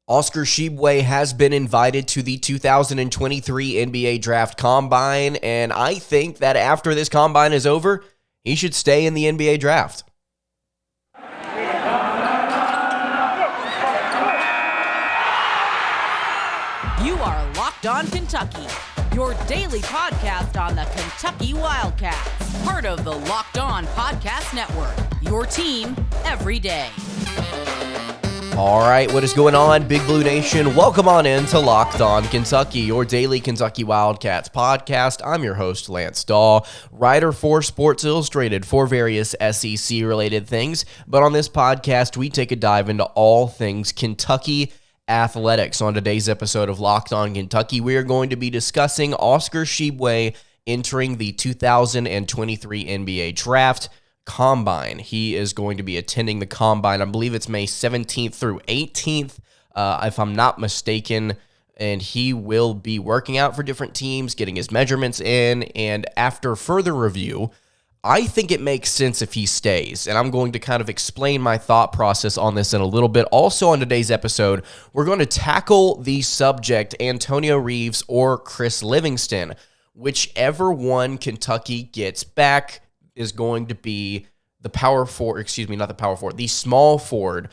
Oscar Tshiebwe has been invited to the 2023 NBA Draft Combine, and I think that after this Combine is over, he should stay in the NBA Draft. You are Locked On Kentucky, your daily podcast on the Kentucky Wildcats, part of the Locked On Podcast Network, your team every day. All right, what is going on, Big Blue Nation? Welcome on in to Locked On Kentucky, your daily Kentucky Wildcats podcast. I'm your host, Lance Dawe, writer for Sports Illustrated for various SEC-related things. But on this podcast, we take a dive into all things Kentucky athletics. On today's episode of Locked On Kentucky, we are going to be discussing Oscar Tshiebwe entering the 2023 NBA Draft Combine. He is going to be attending the Combine. I believe it's May 17th through 18th, if I'm not mistaken, and he will be working out for different teams, getting his measurements in, and after further review, I think it makes sense if he stays, and I'm going to kind of explain my thought process on this in a little bit. Also on today's episode, we're going to tackle the subject Antonio Reeves or Chris Livingston. Whichever one Kentucky gets back is going to be the the small forward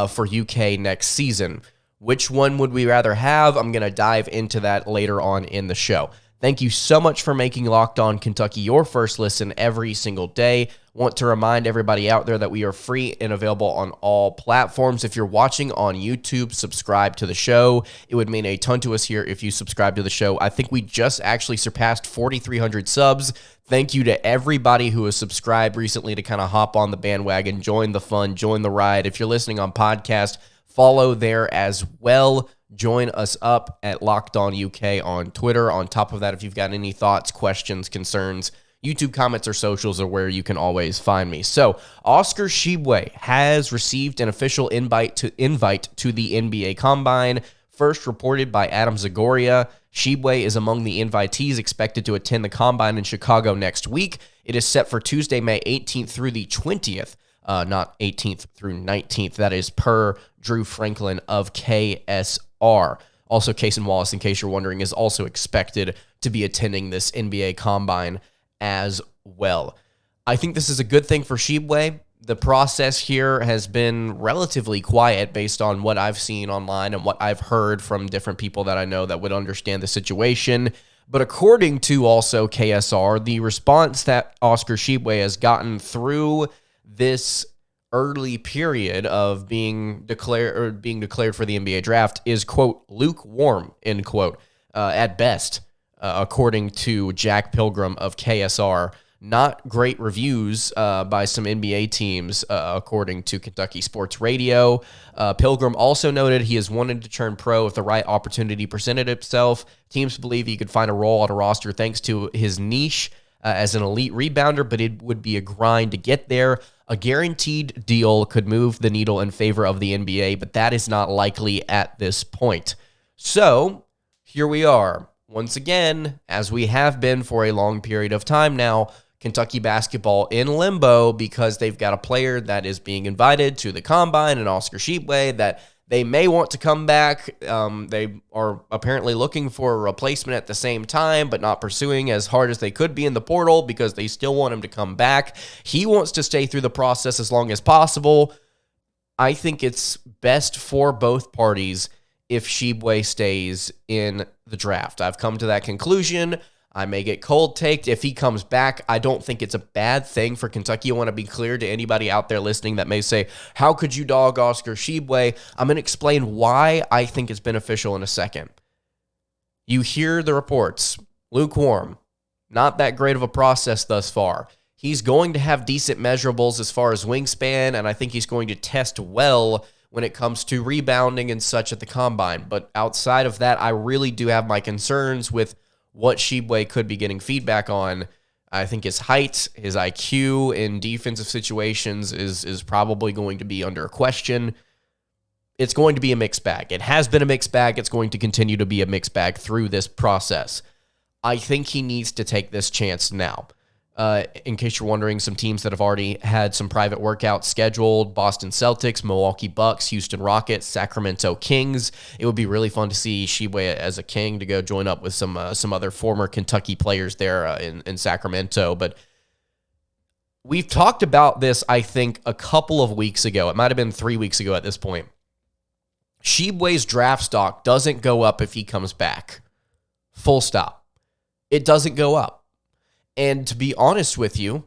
for UK next season. Which one would we rather have? I'm going to dive into that later on in the show. Thank you so much for making Locked On Kentucky your first listen every single day. Want to remind everybody out there that we are free and available on all platforms. If you're watching on YouTube, subscribe to the show. It would mean a ton to us here if you subscribe to the show. I think we just actually surpassed 4,300 subs. Thank you to everybody who has subscribed recently to kind of hop on the bandwagon, join the fun, join the ride. If you're listening on podcast, follow there as well. Join us up at Locked On UK on Twitter. On top of that, if you've got any thoughts, questions, concerns, YouTube comments or socials are where you can always find me. So, Oscar Tshiebwe has received an official invite to the NBA Combine, first reported by Adam Zagoria. Tshiebwe is among the invitees expected to attend the Combine in Chicago next week. It is set for Tuesday, May 18th through the 20th. Not 18th through 19th. That is per Drew Franklin of KSR. Also, Cason Wallace, in case you're wondering, is also expected to be attending this NBA Combine as well. I think this is a good thing for Tshiebwe. The process here has been relatively quiet based on what I've seen online and what I've heard from different people that I know that would understand the situation. But according to also KSR, the response that Oscar Tshiebwe has gotten through this early period of being declared for the NBA draft is, quote, lukewarm, end quote, at best, according to Jack Pilgrim of KSR. Not great reviews by some NBA teams, according to Kentucky Sports Radio. Pilgrim also noted he has wanted to turn pro if the right opportunity presented itself. Teams believe he could find a role on a roster thanks to his niche as an elite rebounder, but it would be a grind to get there. A guaranteed deal could move the needle in favor of the NBA, but that is not likely at this point. So, here we are. Once again, as we have been for a long period of time now, Kentucky basketball in limbo because they've got a player that is being invited to the Combine, and Oscar Tshiebwe, that they may want to come back. They are apparently looking for a replacement at the same time, but not pursuing as hard as they could be in the portal because they still want him to come back. He wants to stay through the process as long as possible. I think it's best for both parties if Tshiebwe stays in the draft. I've come to that conclusion. I may get cold taked. If he comes back, I don't think it's a bad thing for Kentucky. I want to be clear to anybody out there listening that may say, how could you dog Oscar Tshiebwe? I'm going to explain why I think it's beneficial in a second. You hear the reports. Lukewarm. Not that great of a process thus far. He's going to have decent measurables as far as wingspan, and I think he's going to test well when it comes to rebounding and such at the Combine. But outside of that, I really do have my concerns with what Tshiebwe could be getting feedback on. I think his height, his IQ in defensive situations is probably going to be under question. It's going to be a mixed bag. It has been a mixed bag. It's going to continue to be a mixed bag through this process. I think he needs to take this chance now. In case you're wondering, some teams that have already had some private workouts scheduled: Boston Celtics, Milwaukee Bucks, Houston Rockets, Sacramento Kings. It would be really fun to see Tshiebwe as a King to go join up with some other former Kentucky players there in Sacramento. But we've talked about this, I think, a couple of weeks ago. It might have been 3 weeks ago at this point. Tshiebwe's draft stock doesn't go up if he comes back. Full stop. It doesn't go up. And to be honest with you,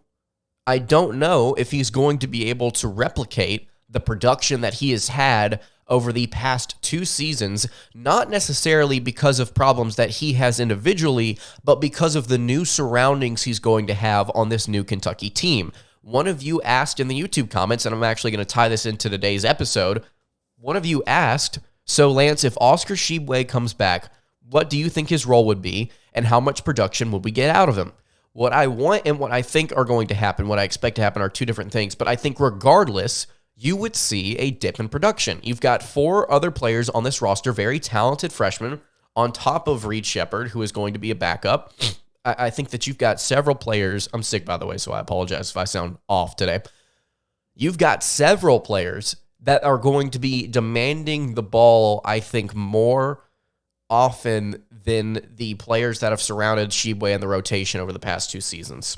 I don't know if he's going to be able to replicate the production that he has had over the past 2 seasons, not necessarily because of problems that he has individually, but because of the new surroundings he's going to have on this new Kentucky team. One of you asked in the YouTube comments, and I'm actually going to tie this into today's episode. One of you asked, so Lance, if Oscar Tshiebwe comes back, what do you think his role would be, and how much production would we get out of him? What I want and what I think are going to happen, what I expect to happen, are two different things. But I think regardless, you would see a dip in production. You've got 4 other players on this roster, very talented freshmen, on top of Reed Shepherd, who is going to be a backup. I think that you've got several players. I'm sick, by the way, so I apologize if I sound off today. You've got several players that are going to be demanding the ball, I think, more often than the players that have surrounded Tshiebwe in the rotation over the past 2 seasons.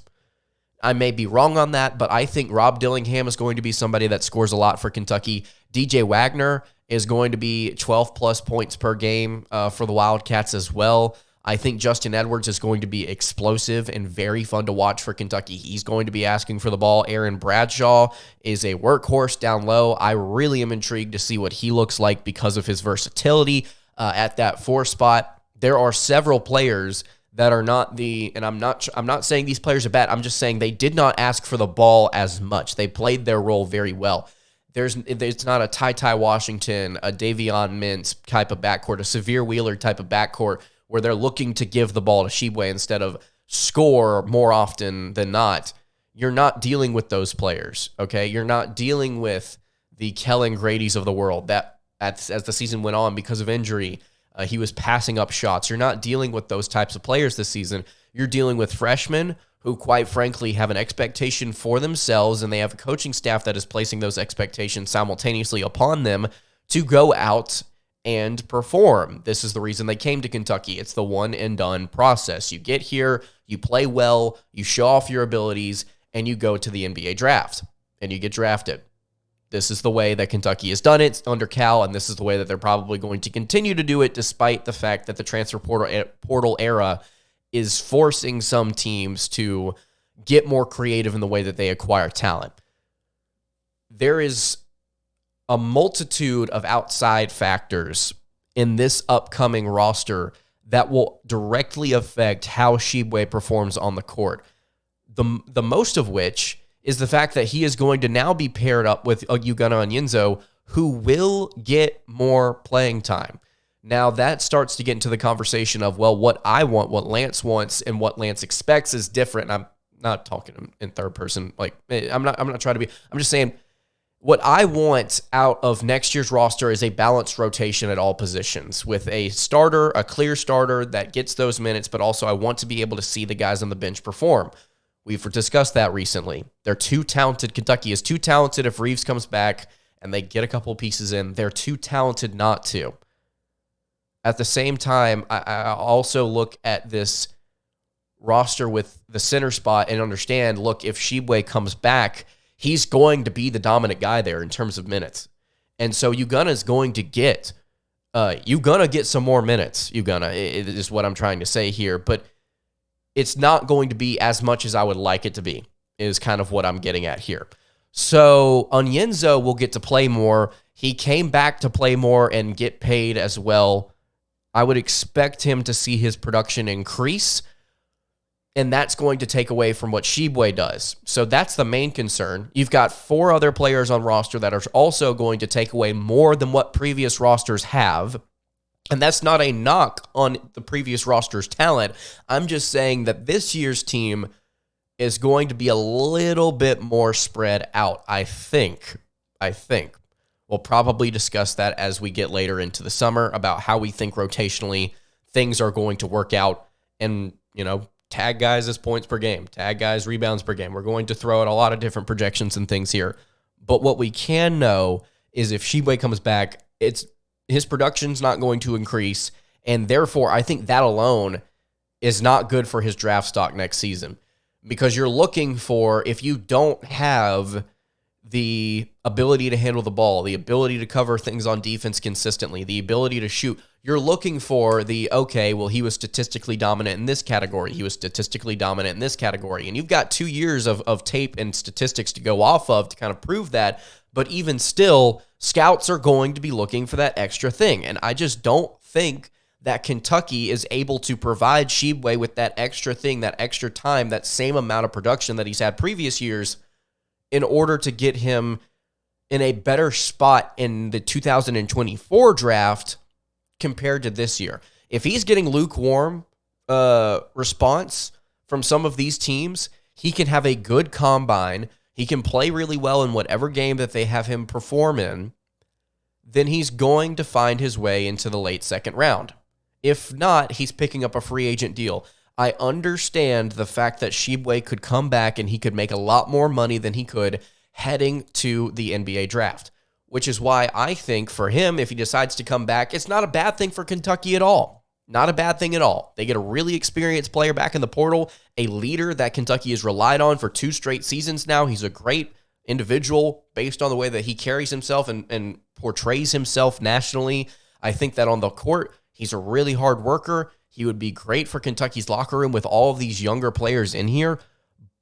I may be wrong on that, but I think Rob Dillingham is going to be somebody that scores a lot for Kentucky. DJ Wagner is going to be 12-plus points per game for the Wildcats as well. I think Justin Edwards is going to be explosive and very fun to watch for Kentucky. He's going to be asking for the ball. Aaron Bradshaw is a workhorse down low. I really am intrigued to see what he looks like because of his versatility at that 4 spot. There are several players that are not and I'm not saying these players are bad. I'm just saying they did not ask for the ball as much. They played their role very well. There's not a Ty Washington, a Davion Mintz type of backcourt, a Severe Wheeler type of backcourt where they're looking to give the ball to Tshiebwe instead of score more often than not. You're not dealing with those players, okay? You're not dealing with the Kellen Grady's of the world that as the season went on because of injury, he was passing up shots. You're not dealing with those types of players this season. You're dealing with freshmen who, quite frankly, have an expectation for themselves, and they have a coaching staff that is placing those expectations simultaneously upon them to go out and perform. This is the reason they came to Kentucky. It's the one-and-done process. You get here, you play well, you show off your abilities, and you go to the NBA draft, and you get drafted. This is the way that Kentucky has done it under Cal, and this is the way that they're probably going to continue to do it, despite the fact that the transfer portal era is forcing some teams to get more creative in the way that they acquire talent. There is a multitude of outside factors in this upcoming roster that will directly affect how Tshiebwe performs on the court. The most of which is the fact that he is going to now be paired up with Ugonna Onyenso, who will get more playing time. Now, that starts to get into the conversation of, well, what I want, what Lance wants, and what Lance expects is different. I'm not talking in third person. I'm not trying to be. I'm just saying what I want out of next year's roster is a balanced rotation at all positions with a starter, a clear starter that gets those minutes, but also I want to be able to see the guys on the bench perform. We've discussed that recently. They're too talented. Kentucky is too talented if Reeves comes back and they get a couple pieces in. They're too talented not to. At the same time, I also look at this roster with the center spot and understand, look, if Tshiebwe comes back, he's going to be the dominant guy there in terms of minutes. And so Ugonna's going to get some more minutes, Ugonna, is what I'm trying to say here. But it's not going to be as much as I would like it to be, is kind of what I'm getting at here. So Onyenso will get to play more. He came back to play more and get paid as well. I would expect him to see his production increase, and that's going to take away from what Tshiebwe does. So that's the main concern. You've got 4 other players on roster that are also going to take away more than what previous rosters have. And that's not a knock on the previous roster's talent. I'm just saying that this year's team is going to be a little bit more spread out, I think. We'll probably discuss that as we get later into the summer about how we think rotationally things are going to work out. And, tag guys as points per game, tag guys rebounds per game. We're going to throw out a lot of different projections and things here. But what we can know is if Tshiebwe comes back, his production's not going to increase, and therefore I think that alone is not good for his draft stock next season. Because you're looking for, if you don't have the ability to handle the ball, the ability to cover things on defense consistently, the ability to shoot, you're looking for he was statistically dominant in this category, he was statistically dominant in this category, and you've got 2 years of tape and statistics to go off of to kind of prove that, but even still, scouts are going to be looking for that extra thing, and I just don't think that Kentucky is able to provide Tshiebwe with that extra thing, that extra time, that same amount of production that he's had previous years in order to get him in a better spot in the 2024 draft compared to this year. If he's getting lukewarm response from some of these teams, he can have a good combine, he can play really well in whatever game that they have him perform in, then he's going to find his way into the late second round. If not, he's picking up a free agent deal. I understand the fact that Tshiebwe could come back and he could make a lot more money than he could heading to the NBA draft, which is why I think for him, if he decides to come back, it's not a bad thing for Kentucky at all. Not a bad thing at all. They get a really experienced player back in the portal, a leader that Kentucky has relied on for 2 straight seasons now. He's a great individual based on the way that he carries himself and portrays himself nationally. I think that on the court, he's a really hard worker. He would be great for Kentucky's locker room with all of these younger players in here.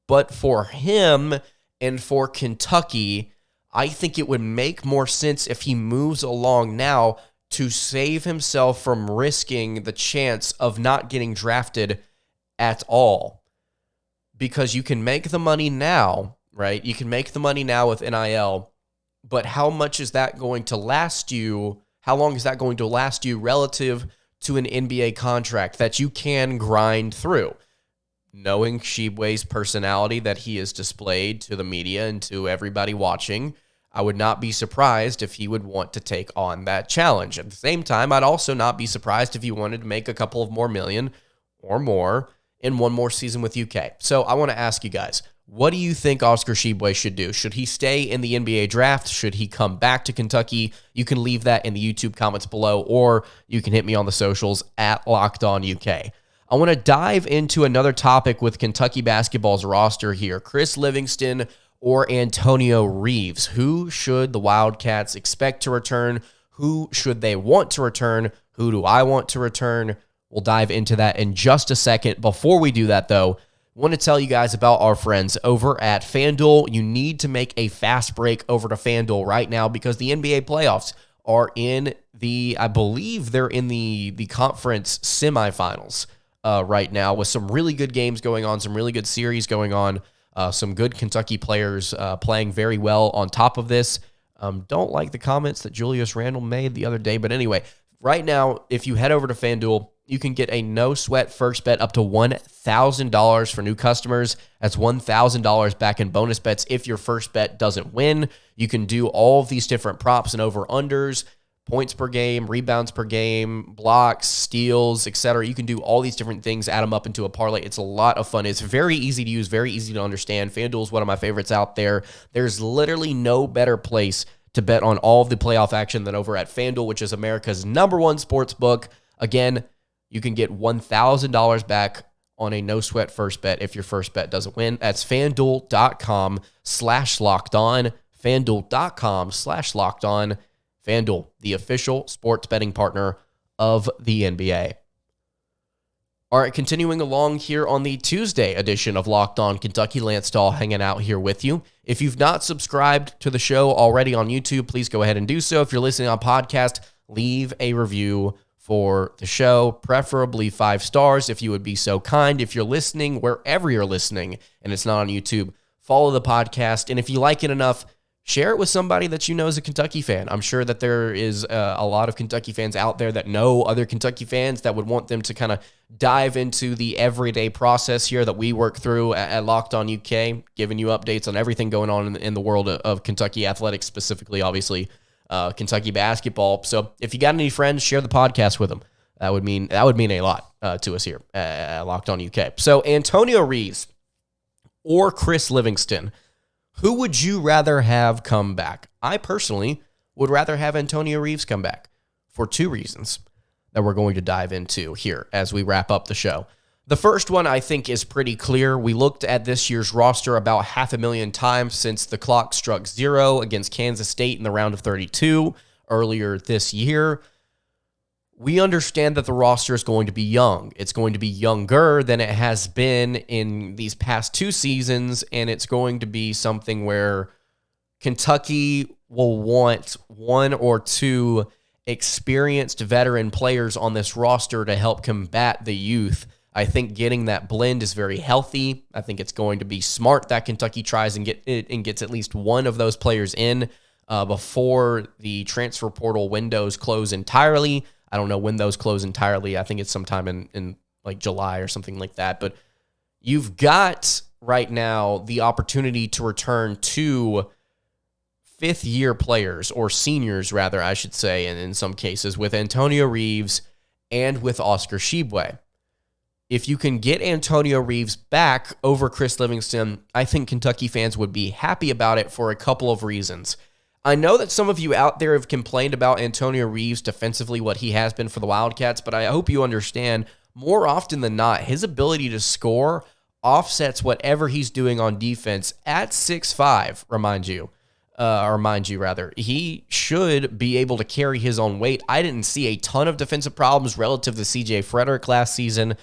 But for him and for Kentucky, I think it would make more sense if he moves along now to save himself from risking the chance of not getting drafted at all. Because you can make the money now, right? You can make the money now with NIL, but how much is that going to last you? How long is that going to last you relative to an NBA contract that you can grind through? Knowing Tshiebwe's personality that he has displayed to the media and to everybody watching, I would not be surprised if he would want to take on that challenge. At the same time, I'd also not be surprised if he wanted to make a couple of more million or more in one more season with UK. So I want to ask you guys, what do you think Oscar Tshiebwe should do? Should he stay in the NBA draft? Should he come back to Kentucky? You can leave that in the YouTube comments below, or you can hit me on the socials at Locked On UK. I want to dive into another topic with Kentucky basketball's roster here. Chris Livingston or Antonio Reeves. Who should the Wildcats expect to return? Who should they want to return? Who do I want to return? We'll dive into that in just a second. Before we do that, though, I want to tell you guys about our friends over at FanDuel. You need to make a fast break over to FanDuel right now because the NBA playoffs are I believe they're in the conference semifinals right now with some really good games going on, some really good series going on, some good Kentucky players playing very well on top of this. Don't like the comments that Julius Randle made the other day, but anyway, right now, if you head over to FanDuel, you can get a no-sweat first bet up to $1,000 for new customers. That's $1,000 back in bonus bets if your first bet doesn't win. You can do all of these different props and over-unders, points per game, rebounds per game, blocks, steals, etc. You can do all these different things, add them up into a parlay. It's a lot of fun. It's very easy to use, very easy to understand. FanDuel is one of my favorites out there. There's literally no better place to bet on all of the playoff action than over at FanDuel, which is America's #1 sports book. Again, you can get $1,000 back on a no-sweat first bet if your first bet doesn't win. That's FanDuel.com/lockedon. FanDuel.com/lockedon. FanDuel, the official sports betting partner of the NBA. All right, continuing along here on the Tuesday edition of Locked On Kentucky, Lance Dawe hanging out here with you. If you've not subscribed to the show already on YouTube, please go ahead and do so. If you're listening on podcast, leave a review for the show, preferably 5 stars if you would be so kind. If you're listening, wherever you're listening, and it's not on YouTube, follow the podcast. And if you like it enough, share it with somebody that you know is a Kentucky fan. I'm sure that there is a lot of Kentucky fans out there that know other Kentucky fans that would want them to kind of dive into the everyday process here that we work through at Locked On UK, giving you updates on everything going on in the world of Kentucky athletics, specifically, obviously, Kentucky basketball. So if you got any friends, share the podcast with them. That would mean a lot. to us here at Locked On UK. So Antonio Reeves or Chris Livingston, who would you rather have come back? I personally would rather have Antonio Reeves come back for two reasons that we're going to dive into here as we wrap up the show. The first one I think is pretty clear. We looked at this year's roster about 500,000 times since the clock struck zero against Kansas State in the round of 32 earlier this year. We understand that the roster is going to be young. It's going to be younger than it has been in these past two seasons, and it's going to be something where Kentucky will want one or two experienced veteran players on this roster to help combat the youth. I think getting that blend is very healthy. I think it's going to be smart that Kentucky tries and gets at least one of those players in before the transfer portal windows close entirely. I don't know when those close entirely. I think it's sometime in like July or something like that. But you've got right now the opportunity to return two fifth-year players, or seniors rather, I should say, and in some cases, with Antonio Reeves and with Oscar Tshiebwe. If you can get Antonio Reeves back over Chris Livingston, I think Kentucky fans would be happy about it for a couple of reasons. I know that some of you out there have complained about Antonio Reeves defensively, what he has been for the Wildcats, but I hope you understand, more often than not, his ability to score offsets whatever he's doing on defense at 6'5", mind you, he should be able to carry his own weight. I didn't see a ton of defensive problems relative to C.J. Frederick last season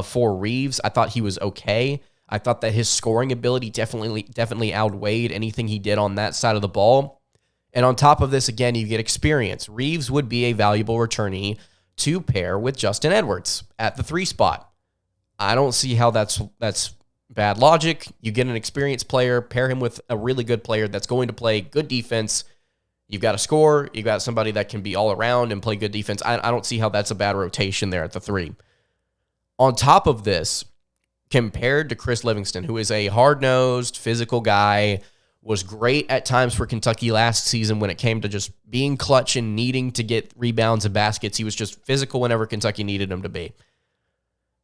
for Reeves. I thought he was okay. I thought that his scoring ability definitely outweighed anything he did on that side of the ball. And on top of this, again, you get experience. Reeves would be a valuable returnee to pair with Justin Edwards at the 3 spot. I don't see how that's bad logic. You get an experienced player, pair him with a really good player that's going to play good defense. You've got a scorer. You've got somebody that can be all around and play good defense. I don't see how that's a bad rotation there at the 3. On top of this, compared to Chris Livingston, who is a hard-nosed, physical guy, was great at times for Kentucky last season when it came to just being clutch and needing to get rebounds and baskets. He was just physical whenever Kentucky needed him to be.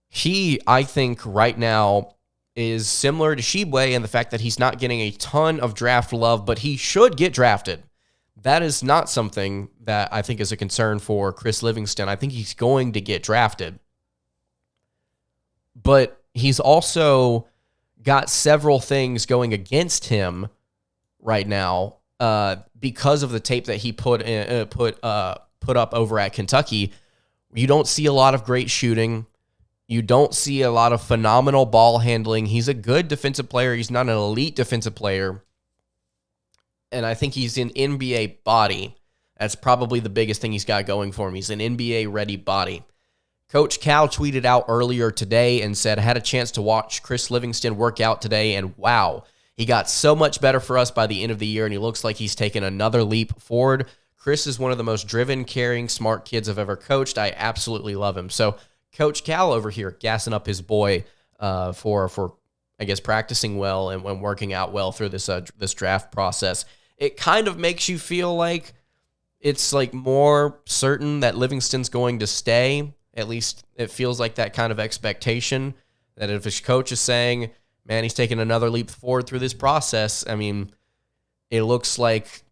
He, I think, right now is similar to Tshiebwe in the fact that he's not getting a ton of draft love, but he should get drafted. That is not something that I think is a concern for Chris Livingston. I think he's going to get drafted. But he's also got several things going against him right now because of the tape that he put up over at Kentucky. You don't see a lot of great shooting. You don't see a lot of phenomenal ball handling. He's a good defensive player. He's not an elite defensive player. And I think he's an NBA body. That's probably the biggest thing he's got going for him. He's an NBA-ready body. Coach Cal tweeted out earlier today and said, I had a chance to watch Chris Livingston work out today, and wow, he got so much better for us by the end of the year, and he looks like he's taken another leap forward. Chris is one of the most driven, caring, smart kids I've ever coached. I absolutely love him. So Coach Cal over here gassing up his boy for I guess, practicing well and when working out well through this draft process. It kind of makes you feel like it's like more certain that Livingston's going to stay. At least it feels like that kind of expectation that if his coach is saying, man, he's taking another leap forward through this process. I mean, it looks like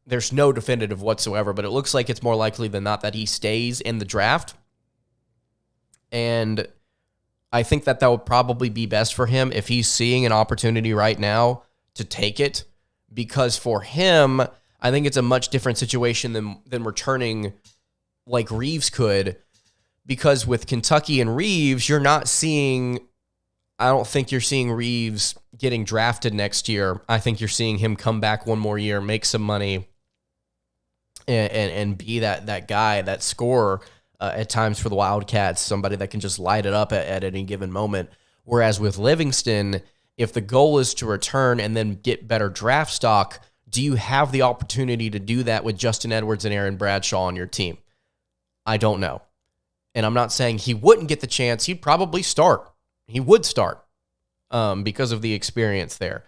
there's no definitive whatsoever, but it looks like it's more likely than not that he stays in the draft. And I think that would probably be best for him if he's seeing an opportunity right now to take it, because for him, I think it's a much different situation than returning like Reeves could. Because with Kentucky and Reeves, I don't think you're seeing Reeves getting drafted next year. I think you're seeing him come back one more year, make some money, and be that guy, that scorer at times for the Wildcats, somebody that can just light it up at any given moment. Whereas with Livingston, if the goal is to return and then get better draft stock, do you have the opportunity to do that with Justin Edwards and Aaron Bradshaw on your team? I don't know. And I'm not saying he wouldn't get the chance. He'd probably start. He would start because of the experience there.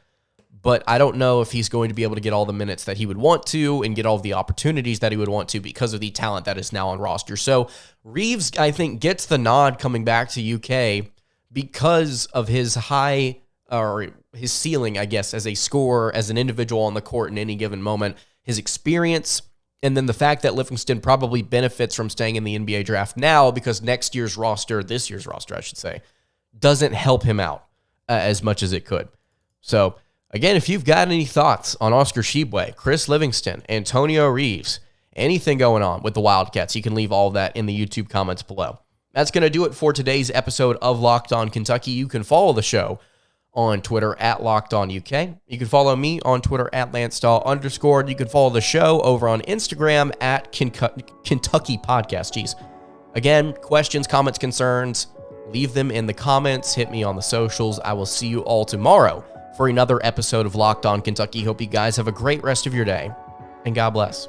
but I don't know if he's going to be able to get all the minutes that he would want to and get all the opportunities that he would want to because of the talent that is now on roster. So Reeves, I think, gets the nod coming back to UK because of his his ceiling, I guess, as a scorer, as an individual on the court in any given moment, his experience, and then the fact that Livingston probably benefits from staying in the NBA draft now because this year's roster, I should say, doesn't help him out as much as it could. So, again, if you've got any thoughts on Oscar Tshiebwe, Chris Livingston, Antonio Reeves, anything going on with the Wildcats, you can leave all of that in the YouTube comments below. That's going to do it for today's episode of Locked On Kentucky. You can follow the show on Twitter at LockedOnUK. You can follow me on Twitter at LanceDawe_. You can follow the show over on Instagram at Kentucky Podcast. Jeez. Again, questions, comments, concerns, leave them in the comments. Hit me on the socials. I will see you all tomorrow for another episode of Locked On Kentucky. Hope you guys have a great rest of your day, and God bless.